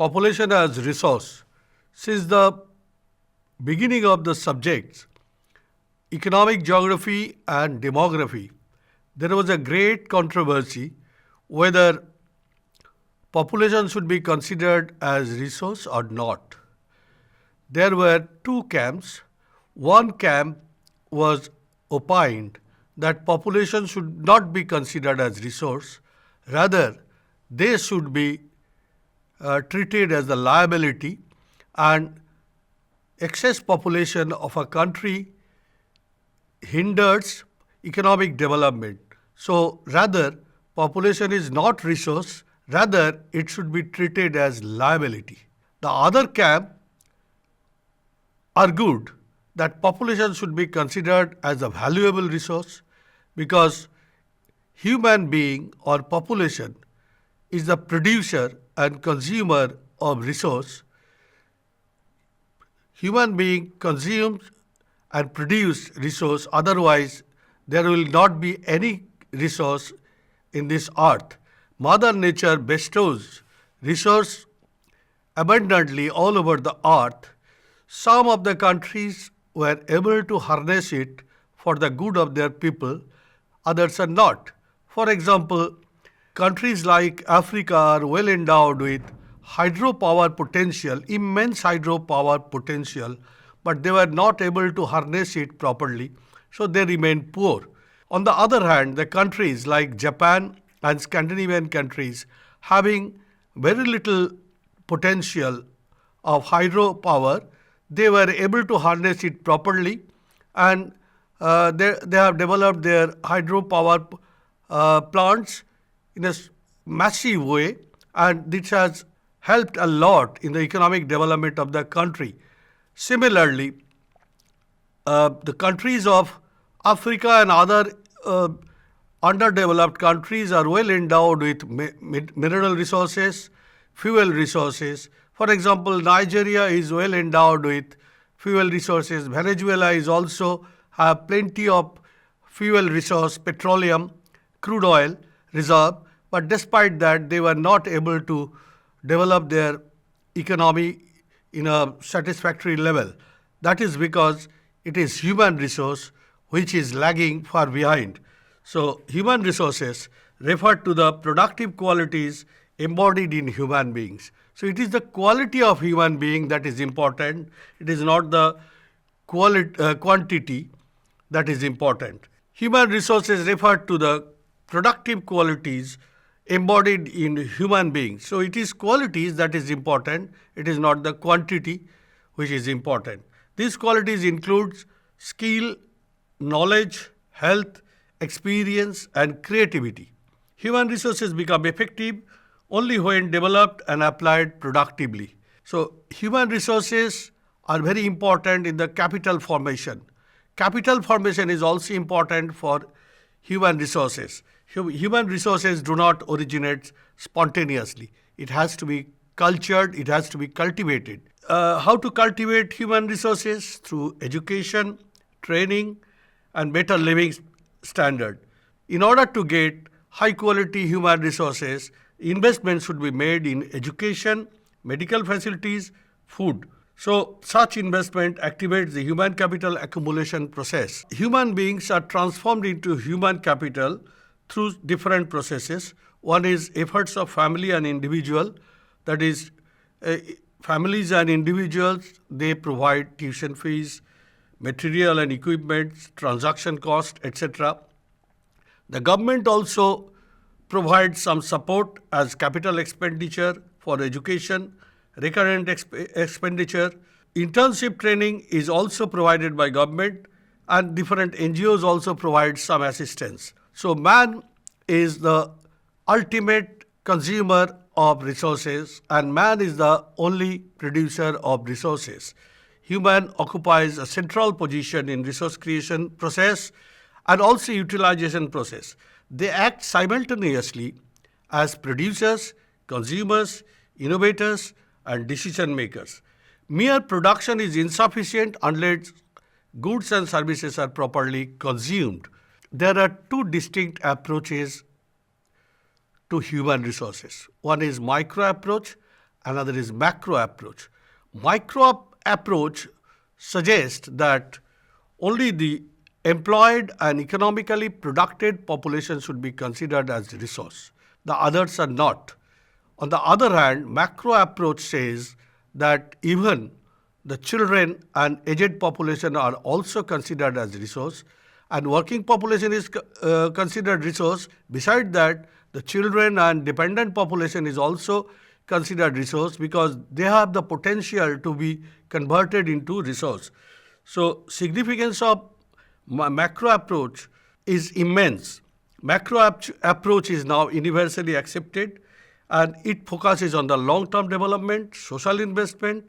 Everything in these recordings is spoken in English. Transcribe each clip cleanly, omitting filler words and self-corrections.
population as resource. Since the beginning of the subjects, economic geography and demography, there was a great controversy whether population should be considered as resource or not. There were two camps. One camp was opined that population should not be considered as resource, rather they should be treated as a liability, and excess population of a country hinders economic development. So rather population is not resource, rather it should be treated as liability. The other camp argued that population should be considered as a valuable resource because human being or population is the producer and consumer of resource. Human being consumes and produce resource, otherwise there will not be any resource in this earth. Mother Nature bestows resource abundantly all over the earth. Some of the countries were able to harness it for the good of their people, others are not. For example, countries like Africa are well endowed with hydropower potential, immense hydropower potential, but they were not able to harness it properly, so they remain poor. On the other hand, the countries like Japan and Scandinavian countries having very little potential of hydropower, they were able to harness it properly, and they have developed their hydropower plants in a massive way, and this has helped a lot in the economic development of the country. Similarly, the countries of Africa and other underdeveloped countries are well endowed with mineral resources, fuel resources. For example, Nigeria is well endowed with fuel resources. Venezuela is also have plenty of fuel resource, petroleum, crude oil reserve, but despite that they were not able to develop their economy in a satisfactory level. That is because it is human resource which is lagging far behind. So human resources refer to the productive qualities embodied in human beings. So it is the quality of human being that is important. It is not the quantity that is important. Human resources refer to the productive qualities embodied in human beings. So it is qualities that is important. It is not the quantity which is important. These qualities include skill, knowledge, health, experience, and creativity. Human resources become effective only when developed and applied productively. So human resources are very important in the capital formation. Capital formation is also important for human resources. Human resources do not originate spontaneously. It has to be cultured, it has to be cultivated. How to cultivate human resources? Through education, training, and better living standard. In order to get high quality human resources, investment should be made in education, medical facilities, food. So such investment activates the human capital accumulation process. Human beings are transformed into human capital through different processes. One is efforts of family and individual, that is families and individuals, they provide tuition fees, material and equipment, transaction cost, etc. The government also provides some support as capital expenditure for education, recurrent expenditure. Internship training is also provided by government, and different NGOs also provide some assistance. So man is the ultimate consumer of resources, and man is the only producer of resources. Human occupies a central position in resource creation process and also utilization process. They act simultaneously as producers, consumers, innovators, and decision makers. Mere production is insufficient unless goods and services are properly consumed. There are two distinct approaches to human resources. One is micro approach another is macro approach. Micro approach suggests that only the employed and economically productive population should be considered as resource. The others are not. On the other hand, macro approach says that even the children and aged population are also considered as resource, and working population is considered resource. Beside that, the children and dependent population is also considered resource because they have the potential to be converted into resource. So significance of macro approach is immense. Macro approach is now universally accepted, and it focuses on the long-term development, social investment,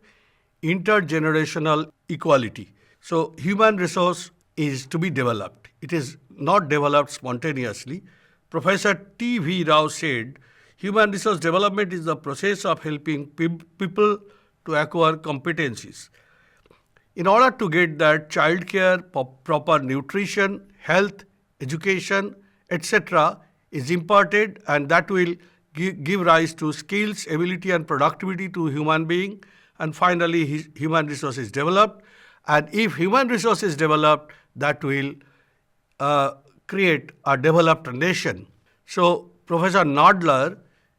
intergenerational equality. So human resource is to be developed. It is not developed spontaneously. Professor T.V. Rao said, human resource development is the process of helping people to acquire competencies. In order to get that, childcare, proper nutrition, health, education, etc. is imparted, and that will give rise to skills, ability and productivity to human being, and finally human resource is developed. And if human resource is developed, that will create a developed nation. So Professor Nadler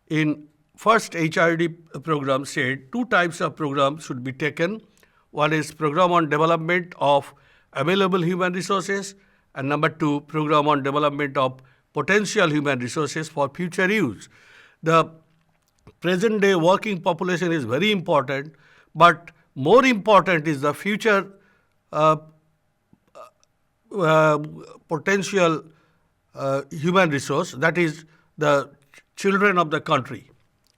in first HRD program said 2 types of programs should be taken. One is program on development of available human resources, and number 2, program on development of potential human resources for future use. The present day working population is very important, but more important is the future potential human resource, that is the children of the country.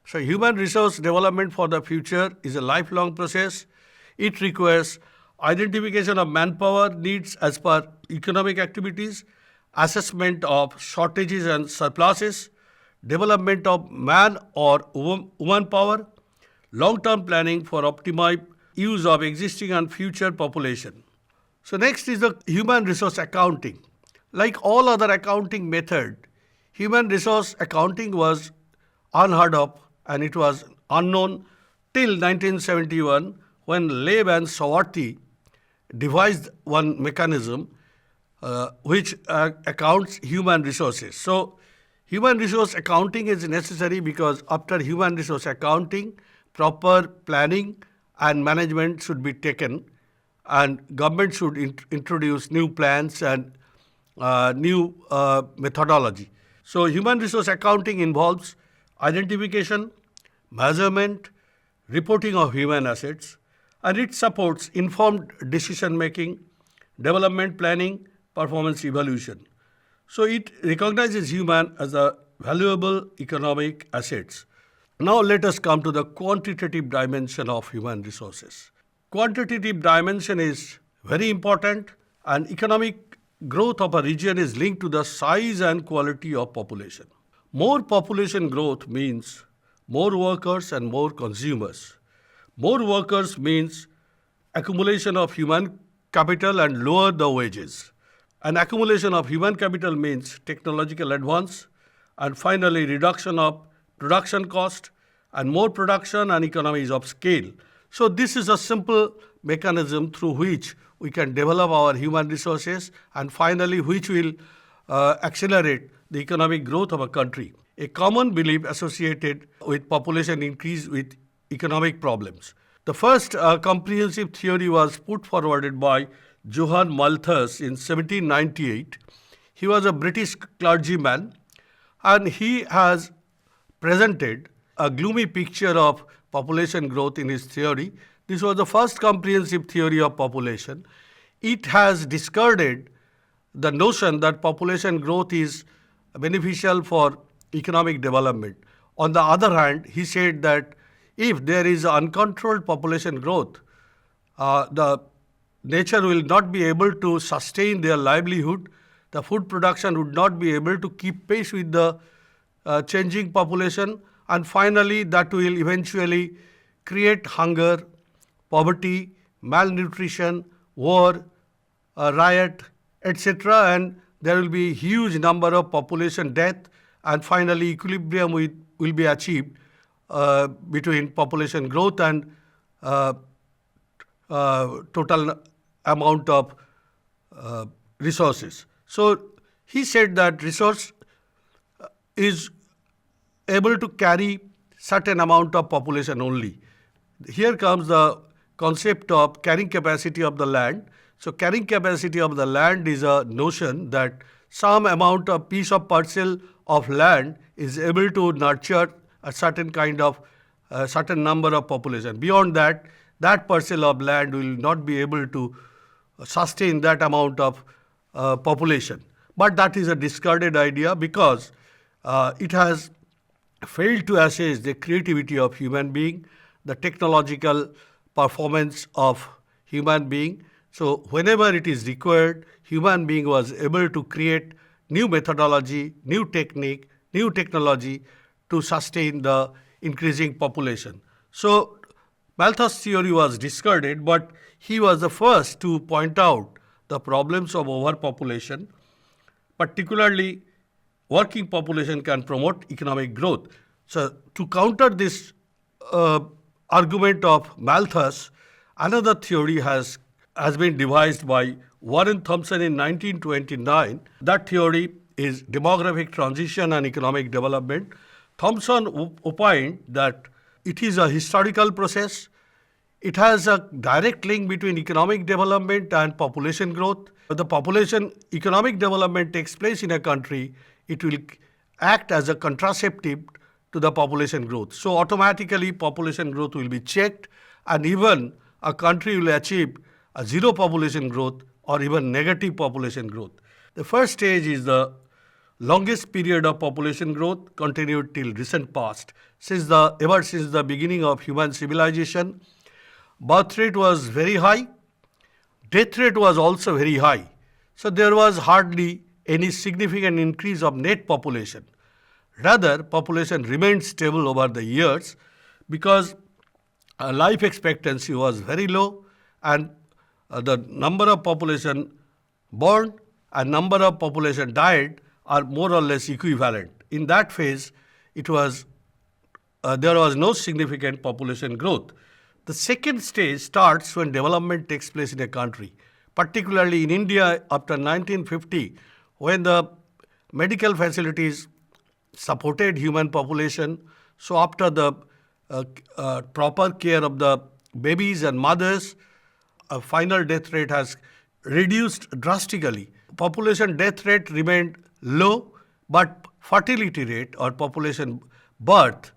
So human resource development for the future is a lifelong process. It requires identification of manpower needs as per economic activities, assessment of shortages and surpluses, development of man or woman power, long-term planning for optimized use of existing and future population. So next is the human resource accounting. Like all other accounting method, human resource accounting was unheard of, and it was unknown till 1971 when Loeb and Savarthi devised one mechanism which accounts human resources. So human resource accounting is necessary because after human resource accounting, proper planning and management should be taken, and government should introduce new plans and new methodology. So human resource accounting involves identification, measurement, reporting of human assets, and it supports informed decision making, development planning, performance evaluation. So it recognizes human as a valuable economic assets. Now let us come to the quantitative dimension of human resources. Quantitative dimension is very important, and economic growth of a region is linked to the size and quality of population. More population growth means more workers and more consumers. More workers means accumulation of human capital and lower the wages. And accumulation of human capital means technological advance, and finally reduction of production cost, and more production and economies of scale. So this is a simple mechanism through which we can develop our human resources, and finally which will accelerate the economic growth of a country. A common belief associated with population increase with economic problems. The first comprehensive theory was put forwarded by Johann Malthus in 1798. He was a British clergyman, and he has presented a gloomy picture of population growth in his theory. This was the first comprehensive theory of population. It has discarded the notion that population growth is beneficial for economic development. On the other hand, he said that if there is uncontrolled population growth, the nature will not be able to sustain their livelihood. The food production would not be able to keep pace with the changing population, and finally that will eventually create hunger, poverty, malnutrition, war, riot, etc., and there will be huge number of population death, and finally equilibrium will be achieved between population growth and uh, total amount of resources. So he said that resource is able to carry certain amount of population only. Here comes the concept of carrying capacity of the land. So carrying capacity of the land is a notion that some amount of piece of parcel of land is able to nurture a certain kind of certain number of population. Beyond that, that parcel of land will not be able to sustain that amount of population. But that is a discarded idea because it has failed to assess the creativity of human being, the technological performance of human being. So whenever it is required, human being was able to create new methodology, new technique, new technology to sustain the increasing population. So Malthus' theory was discarded, but he was the first to point out the problems of overpopulation. Particularly, working population can promote economic growth. So to counter this argument of Malthus, another theory has been devised by Warren Thompson in 1929. That theory is demographic transition and economic development. Thompson opined that it is a historical process. It has a direct link between economic development and population growth. If the population economic development takes place in a country, it will act as a contraceptive to the population growth. So automatically population growth will be checked, and even a country will achieve a zero population growth or even negative population growth. The first stage is the longest period of population growth continued till recent past. Ever since the beginning of human civilization, birth rate was very high, death rate was also very high. So there was hardly any significant increase of net population. Rather, population remained stable over the years because life expectancy was very low, and the number of population born and number of population died are more or less equivalent. In that phase, there was no significant population growth. The second stage starts when development takes place in a country, particularly in India after 1950, when the medical facilities supported human population. So after the proper care of the babies and mothers, a final death rate has reduced drastically. Population death rate remained low, but fertility rate or population birth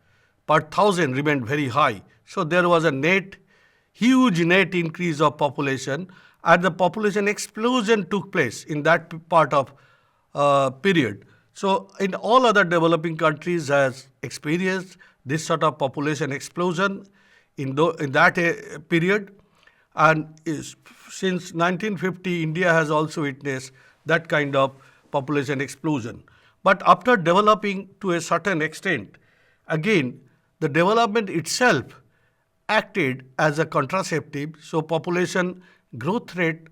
per thousand remained very high. So there was a huge net increase of population, and the population explosion took place in that part of period. So in all other developing countries has experienced this sort of population explosion in that period, and since 1950 India has also witnessed that kind of population explosion. But after developing to a certain extent, again the development itself acted as a contraceptive, so population growth rate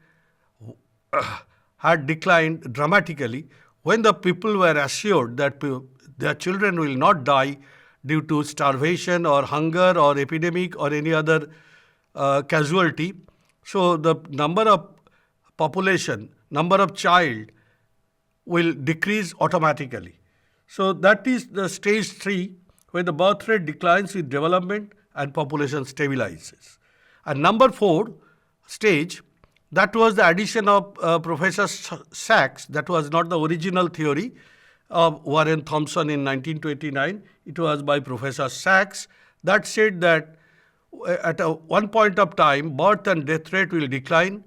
had declined dramatically when the people were assured that their children will not die due to starvation or hunger or epidemic or any other casualty. So the number of child will decrease automatically. So that is the stage 3, where the birth rate declines with development and population stabilizes. And number 4 stage, that was the addition of Professor Sachs. That was not the original theory of Warren Thompson in 1929. It was by Professor Sachs that said that at one point of time, birth and death rate will decline,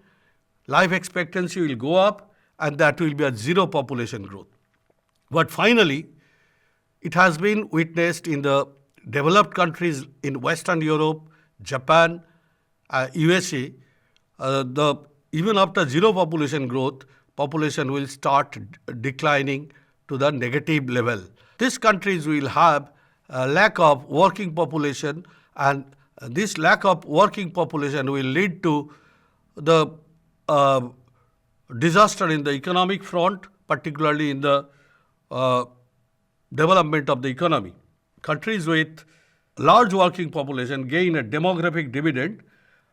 life expectancy will go up, and that will be a zero population growth. But finally, it has been witnessed in the developed countries in Western Europe, Japan, USA, even after zero population growth, population will start declining to the negative level. These countries will have a lack of working population, and this lack of working population will lead to the disaster in the economic front, particularly in the development of the economy. Countries with large working population gain a demographic dividend,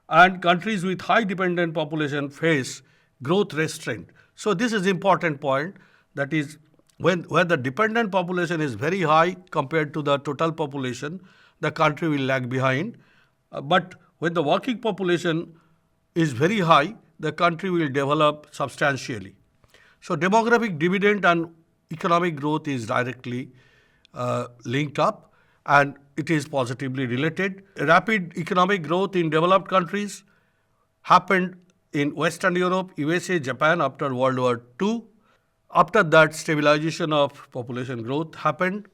and countries with high dependent population face growth restraint. So this is important point, that is when the dependent population is very high compared to the total population, the country will lag behind. But when the working population is very high, the country will develop substantially. So demographic dividend and economic growth is directly linked up, and it is positively related. Rapid economic growth in developed countries happened in Western Europe, USA, Japan after World War II. After that, stabilization of population growth happened,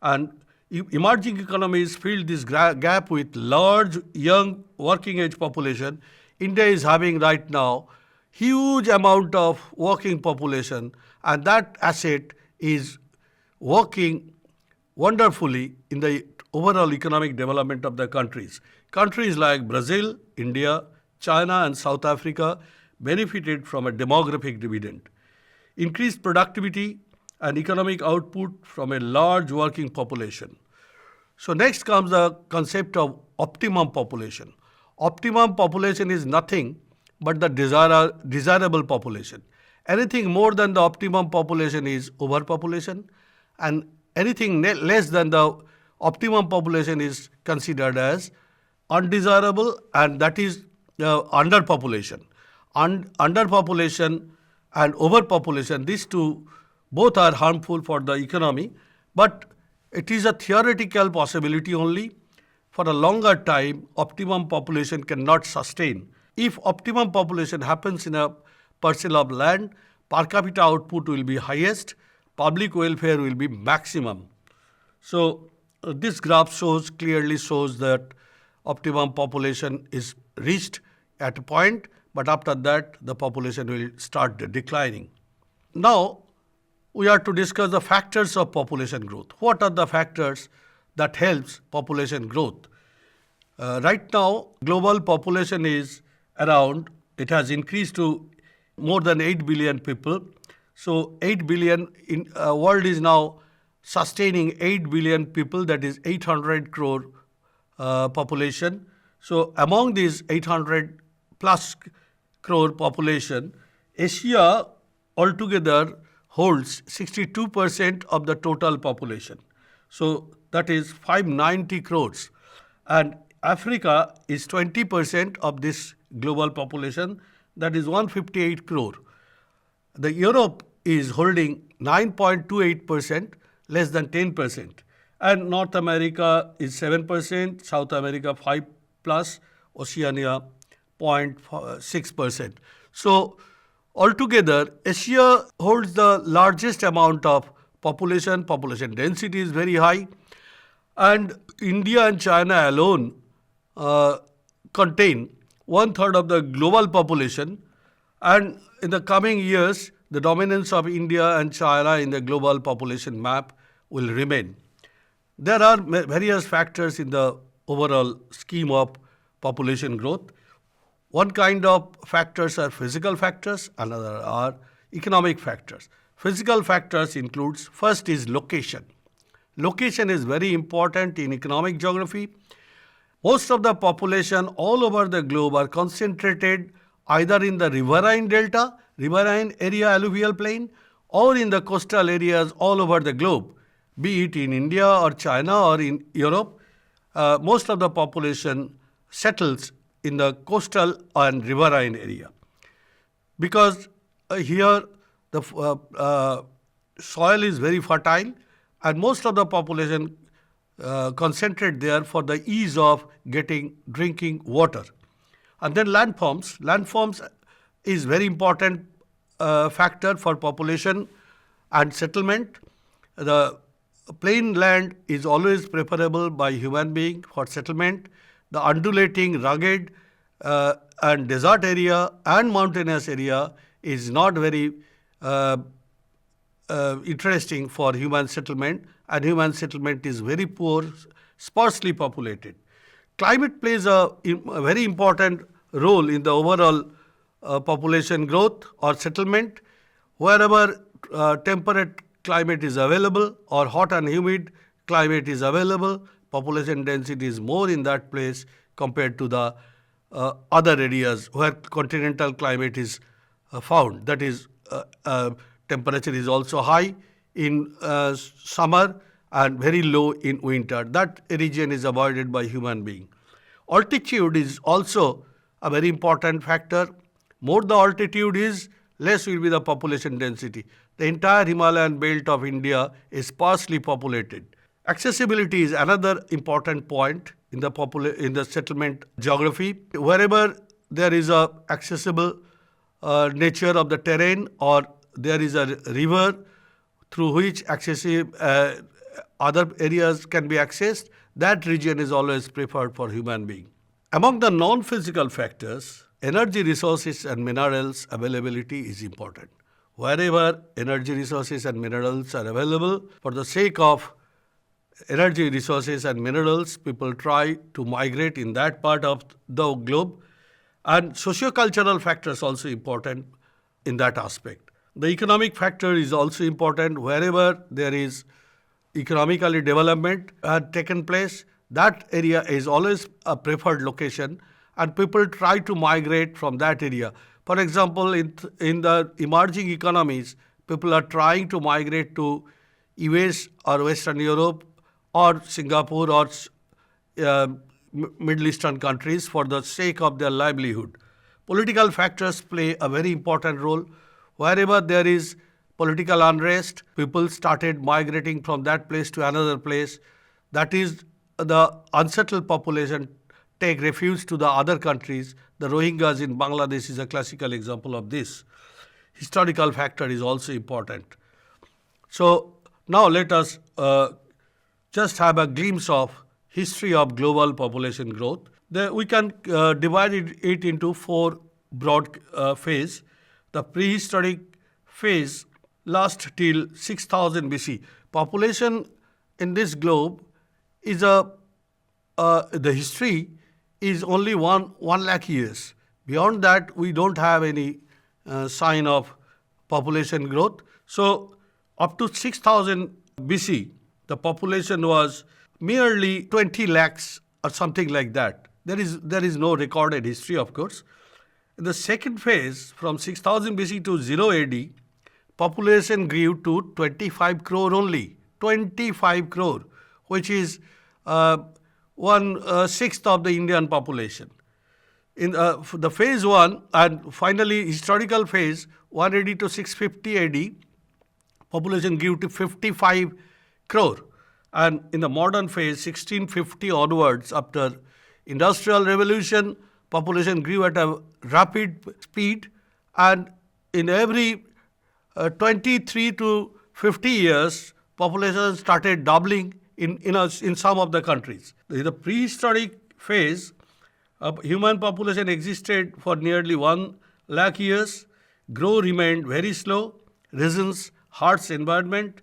and emerging economies filled this gap with large young working age population. India is having right now huge amount of working population, and that asset is working wonderfully in the overall economic development of the countries. Countries like Brazil, India, China and South Africa benefited from a demographic dividend. Increased productivity and economic output from a large working population. So next comes the concept of optimum population. Optimum population is nothing but the desirable population. Anything more than the optimum population is overpopulation, and anything less than the optimum population is considered as undesirable, and that is underpopulation. Underpopulation and overpopulation, these two both are harmful for the economy, but it is a theoretical possibility only. For a longer time, optimum population cannot sustain. If optimum population happens in a parcel of land, per capita output will be highest, public welfare will be maximum. So this graph clearly shows that optimum population is reached at a point, but after that the population will start declining. Now we are to discuss the factors of population growth. What are the factors that helps population growth? Right now, global population is around, it has increased to more than 8 billion people. So 8 billion, in world is now sustaining 8 billion people, that is 800 crore population. So among these 800 plus crore population, Asia altogether holds 62% of the total population. So that is 590 crores. And Africa is 20% of this global population, that is 158 crore. The Europe is holding 9.28%, less than 10%. And North America is 7%, South America 5 plus, Oceania 0.6%. So altogether, Asia holds the largest amount of population. Population density is very high, and India and China alone contain 1/3 of the global population, and in the coming years, the dominance of India and China in the global population map will remain. There are various factors in the overall scheme of population growth. One kind of factors are physical factors, another are economic factors. Physical factors includes, first is location. Location is very important in economic geography. Most of the population all over the globe are concentrated either in the riverine delta, riverine area alluvial plain, or in the coastal areas all over the globe, be it in India or China or in Europe. Most of the population settles in the coastal and riverine area, because here the soil is very fertile, and most of the population concentrate there for the ease of getting drinking water. And then landforms. Landforms is very important factor for population and settlement. The plain land is always preferable by human being for settlement. The undulating, rugged and desert area and mountainous area is not very interesting for human settlement, and human settlement is very poor, sparsely populated. Climate plays a very important role in the overall population growth or settlement. Wherever temperate climate is available or hot and humid climate is available, population density is more in that place compared to the other areas where continental climate is found. That is, temperature is also high in summer and very low in winter. That region is avoided by human being. Altitude is also a very important factor. More the altitude is, less will be the population density. The entire Himalayan belt of India is sparsely populated. Accessibility is another important point in the settlement geography. Wherever there is a accessible nature of the terrain, or there is a river through which other areas can be accessed, that region is always preferred for human being. Among the non-physical factors, energy resources and minerals availability is important. Wherever energy resources and minerals are available, for the sake of energy resources and minerals, people try to migrate in that part of the globe. And socio-cultural factors also important in that aspect. The economic factor is also important. Wherever there is economically development had taken place, that area is always a preferred location, and people try to migrate from that area. For example, in the emerging economies, people are trying to migrate to US or Western Europe or Singapore or Middle Eastern countries for the sake of their livelihood. Political factors play a very important role. Wherever there is political unrest, people started migrating from that place to another place. That is, the unsettled population take refuge to the other countries. The Rohingyas in Bangladesh is a classical example of this. Historical factor is also important. So now let us just have a glimpse of history of global population growth. We can divide it into four broad phases. The prehistoric phase lasts till 6000 BC. Population in this globe is the history is only 1 lakh years. Beyond that, we don't have any sign of population growth. So up to 6000 BC, the population was merely 20 lakhs or something like that. There is no recorded history, of course. In the second phase, from 6000 BC to 0 AD, population grew to 25 crore only. 25 crore, which is 1/6 of the Indian population. In the phase 1 and finally historical phase, 180 to 650 AD, population grew to 55 crore. And in the modern phase, 1650 onwards, after Industrial Revolution, population grew at a rapid speed, and in every 23 to 50 years, population started doubling in some of the countries. In the prehistoric phase, human population existed for nearly 1 lakh years. Growth remained very slow. Reasons: harsh environment,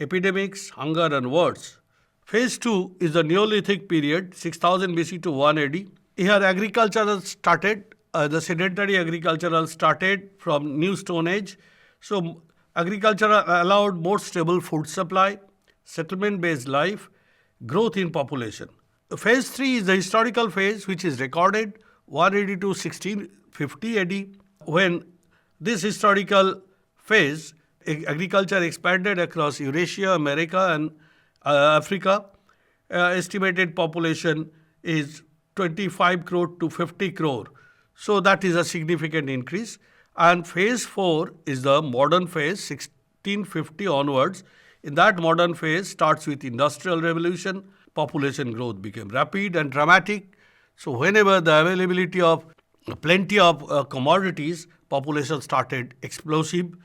epidemics, hunger and wars. Phase 2 is the Neolithic period, 6000 BC to 1 AD. Here agriculture started, the sedentary agriculture started from New Stone Age. So agriculture allowed more stable food supply, settlement-based life, growth in population. Phase 3 is the historical phase, which is recorded 180 to 1650 AD. When this historical phase, agriculture expanded across Eurasia, America and Africa. Estimated population is 25 crore to 50 crore. So that is a significant increase. And phase 4 is the modern phase, 1650 onwards. In that modern phase starts with Industrial Revolution. Population growth became rapid and dramatic. So whenever the availability of plenty of commodities, population started explosive.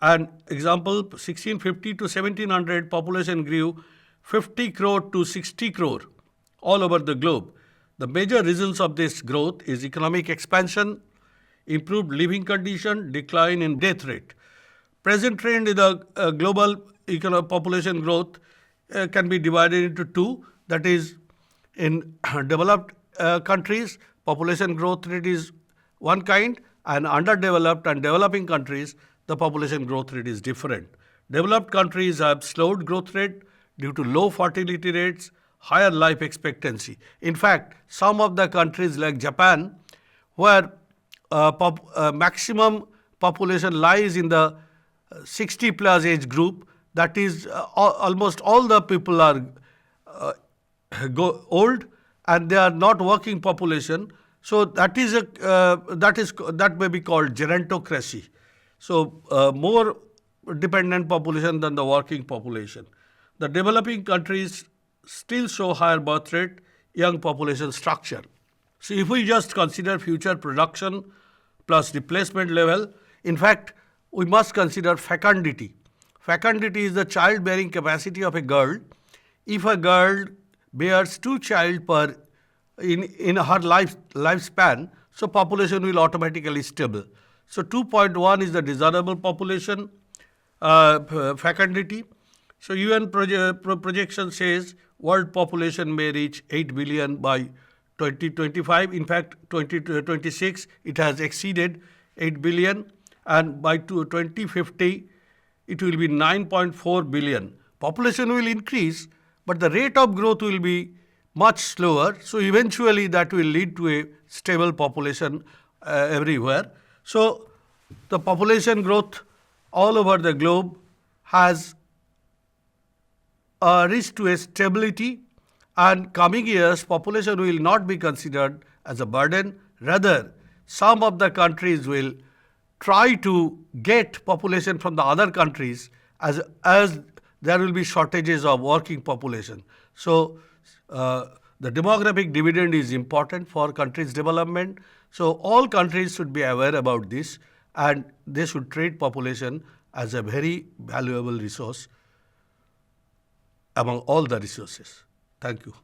And example, 1650 to 1700, population grew 50 crore to 60 crore all over the globe. The major reasons of this growth is economic expansion, improved living condition, decline in death rate. Present trend in the global population growth can be divided into two. That is, in developed countries, population growth rate is one kind, and underdeveloped and developing countries, the population growth rate is different. Developed countries have slowed growth rate due to low fertility rates, higher life expectancy. In fact, some of the countries like Japan, where maximum population lies in the 60 plus age group, that is almost all the people are old and they are not working population. So that is that may be called gerontocracy. So more dependent population than the working population. The developing countries still show higher birth rate, young population structure. So if we just consider future production plus replacement level, in fact, we must consider fecundity. Fecundity is the childbearing capacity of a girl. If a girl bears 2 child per in her lifespan, so population will automatically stable. So 2.1 is the desirable population fecundity. So UN projection says world population may reach 8 billion by 2025. In fact, 2026 it has exceeded 8 billion, and by 2050 it will be 9.4 billion. Population will increase, but the rate of growth will be much slower. So eventually that will lead to a stable population everywhere. So the population growth all over the globe has reached to a stability, and coming years population will not be considered as a burden. Rather, some of the countries will try to get population from the other countries as there will be shortages of working population. So the demographic dividend is important for countries' development. So all countries should be aware about this, and they should treat population as a very valuable resource among all the resources. Thank you.